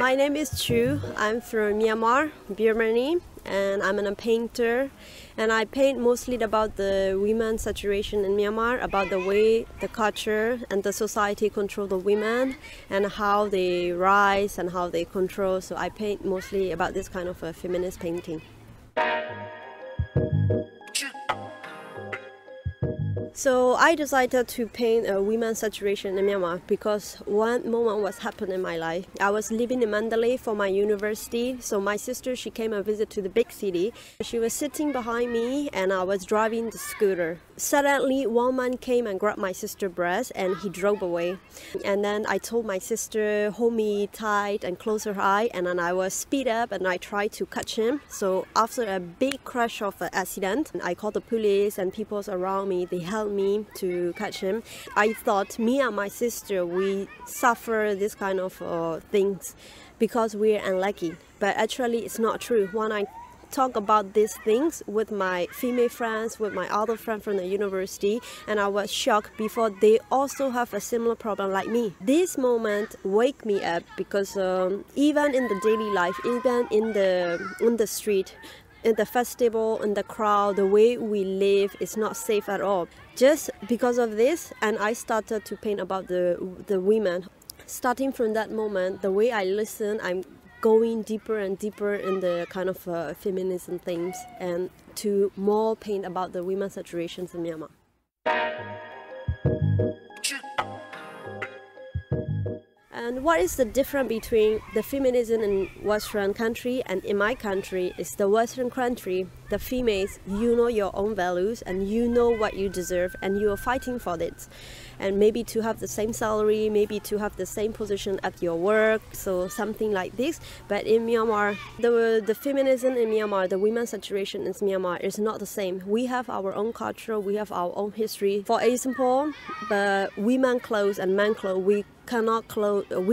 My name is Chuu. I'm from Myanmar, Birmanie, and I'm a painter. And I paint mostly about the women's situation in Myanmar, about the way the culture and the society control the women and how they rise and how they control. So I paint mostly about this kind of a feminist painting. So I decided to paint a women's situation in Myanmar because one moment was happening in my life. I was living in Mandalay for my university. So my sister, she came and visited to the big city. She was sitting behind me and I was driving the scooter. Suddenly, one man came and grabbed my sister's breast and he drove away. And then I told my sister, hold me tight and close her eye. And then I was speed up and I tried to catch him. So after a big crash of an accident, I called the police and people around me, they helped me to catch him. I thought me and my sister, we suffer this kind of things because we're unlucky. But actually it's not true. When I talk about these things with my female friends, with my other friends from the university, and I was shocked before they also have a similar problem like me. This moment wake me up because even in the daily life, even in the street, in the festival, in the crowd, the way we live is not safe at all. Just because of this, and I started to paint about the women. Starting from that moment, the way I listen, I'm going deeper and deeper in the kind of feminism things and to more paint about the women's situations in Myanmar. And what is the difference between the feminism in Western country and in my country is the Western country, the females, you know your own values and you know what you deserve and you are fighting for it. And maybe to have the same salary, maybe to have the same position at your work, so something like this. But in Myanmar, the feminism in Myanmar, the women's situation in Myanmar is not the same. We have our own culture, we have our own history. For example, the women clothes and men clothes, we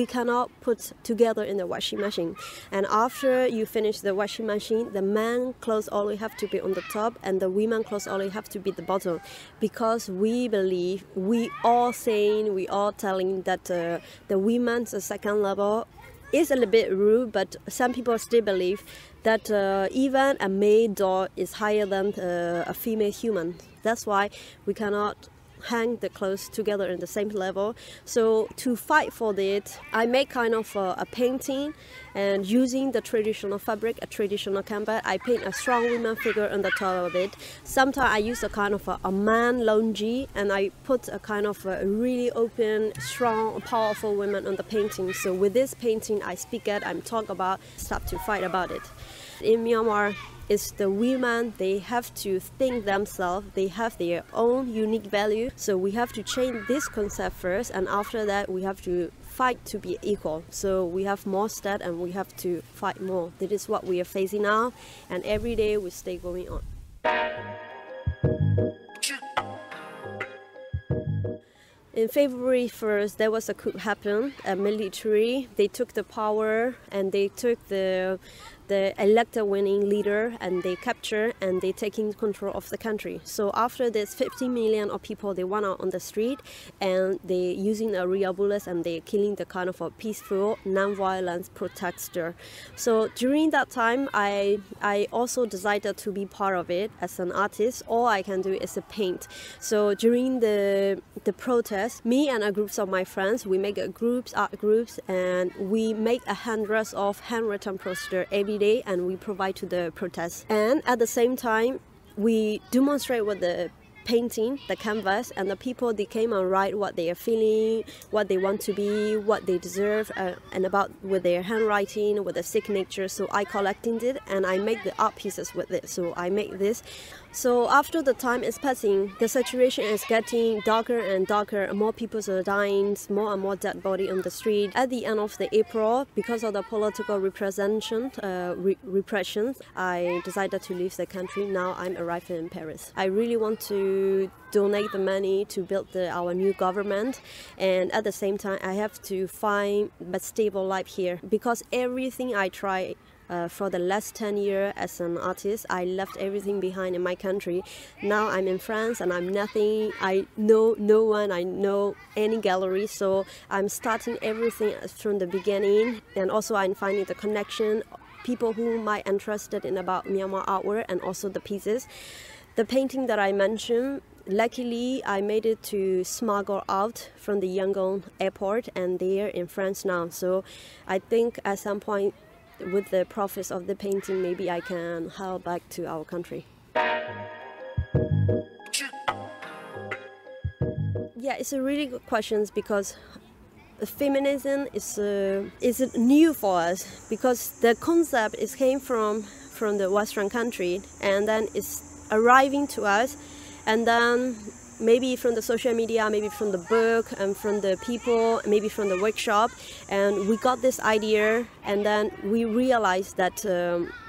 cannot put together in the washing machine. And after you finish the washing machine, the man clothes only have to be on the top and the women clothes only have to be the bottom, because we believe, we all telling that the women's second level is a little bit rude, but some people still believe that even a male dog is higher than a female human. That's why we cannot hang the clothes together in the same level. So to fight for it, I make kind of a painting, and using the traditional fabric, a traditional canvas, I paint a strong woman figure on the top of it. Sometimes I use a kind of a man longy, and I put a kind of a really open, strong, powerful woman on the painting. So with this painting, I speak out, I'm talk about, start to fight about it. In Myanmar, it's the women, they have to think themselves, they have their own unique value. So we have to change this concept first, and after that we have to fight to be equal. So we have more steps and we have to fight more. This is what we are facing now, and every day we stay going on. In February 1st, there was a coup happen, a military. They took the power and they took the elected winning leader and they capture and they taking control of the country. So after this, 50 million of people, they went out on the street and they using a real bullets and they killing the kind of a peaceful, non-violent protester. So during that time, I also decided to be part of it as an artist. All I can do is paint. So during the protest, me and a group of my friends, we make art groups, and we make hundreds of handwritten posters every day and we provide to the protest. And at the same time, we demonstrate with the painting, the canvas, and the people, they came and write what they are feeling, what they want to be, what they deserve, and about with their handwriting, with the signature. So I collected it and I make the art pieces with it. So I make this. So after the time is passing, the situation is getting darker and darker. More people are dying, more and more dead body on the street. At the end of the April, because of the political repression, I decided to leave the country. Now I'm arriving in Paris. I really want to donate the money to build our new government, and at the same time I have to find a stable life here, because everything I try For the last 10 years as an artist, I left everything behind in my country. Now I'm in France and I'm nothing. I know no one, I know any gallery, so I'm starting everything from the beginning. And also I'm finding the connection, people who might be interested in about Myanmar artwork and also the pieces. The painting that I mentioned, luckily I made it to smuggle out from the Yangon airport and they're in France now. So I think at some point with the profits of the painting, maybe I can help back to our country. Yeah, it's a really good question because feminism is new for us because the concept came from the Western country and then it's arriving to us, and then maybe from the social media, maybe from the book and from the people, maybe from the workshop, and we got this idea and then we realized that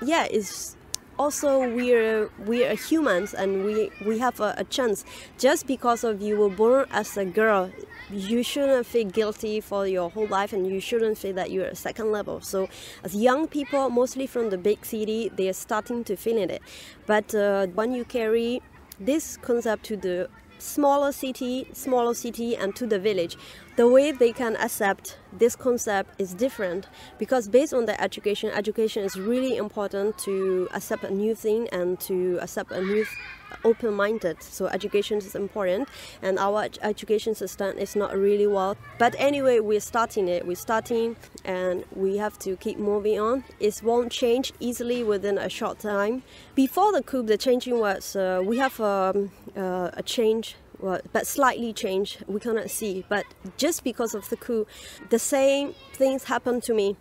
yeah, it's also we're humans and we have a chance. Just because of you were born as a girl, you shouldn't feel guilty for your whole life and you shouldn't feel that you're a second level. So as young people, mostly from the big city, they are starting to feel it. But when you carry this concept to the smaller city and to the village, the way they can accept this concept is different, because based on the education is really important to accept a new thing and to accept a new open-minded. So education is important and our education system is not really well, but anyway we're starting and we have to keep moving on. It won't change easily within a short time. Before the coup, the changing was we have a change, but slightly change we cannot see, but just because of the coup the same things happened to me.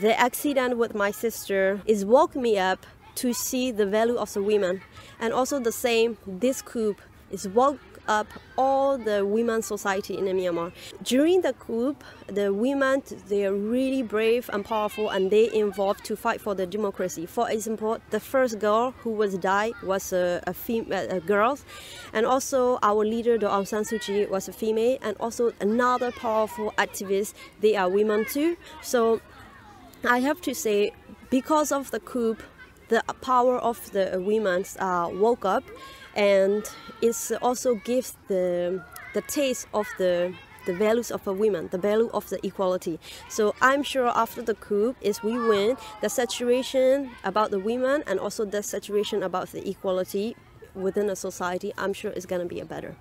The accident with my sister is woke me up to see the value of the women, and also the same, this coup is woke up all the women society in Myanmar. During the coup, the women, they are really brave and powerful and they involved to fight for the democracy. For example, the first girl who was died was a girl, and also our leader, the Aung San Suu Kyi, was a female, and also another powerful activist, they are women too. So I have to say, because of the coup, the power of the women woke up, and it also gives the taste of the values of a woman, the value of the equality. So I'm sure after the coup, if we win, the saturation about the women and also the saturation about the equality within a society, I'm sure it's going to be a better.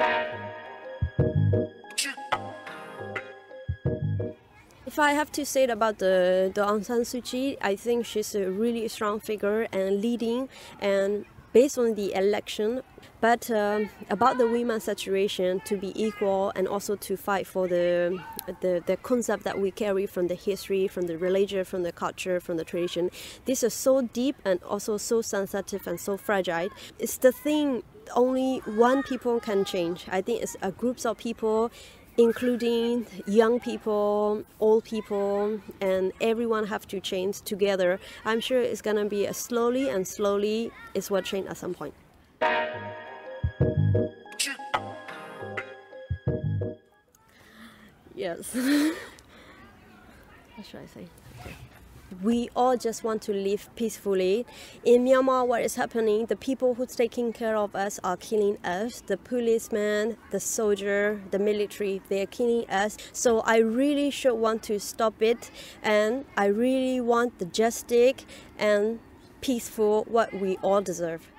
If I have to say it about the Aung San Suu Kyi, I think she's a really strong figure and leading, and based on the election. But about the women's saturation to be equal and also to fight for the concept that we carry from the history, from the religion, from the culture, from the tradition. This is so deep and also so sensitive and so fragile. It's the thing only one people can change. I think it's a group of people, including young people, old people, and everyone have to change together. I'm sure it's going to be slowly it's what change at some point. Yes. What should I say? Okay. We all just want to live peacefully. In Myanmar, what is happening, the people who's taking care of us are killing us. The policemen, the soldier, the military, they are killing us. So I really should want to stop it, and I really want the justice and peaceful what we all deserve.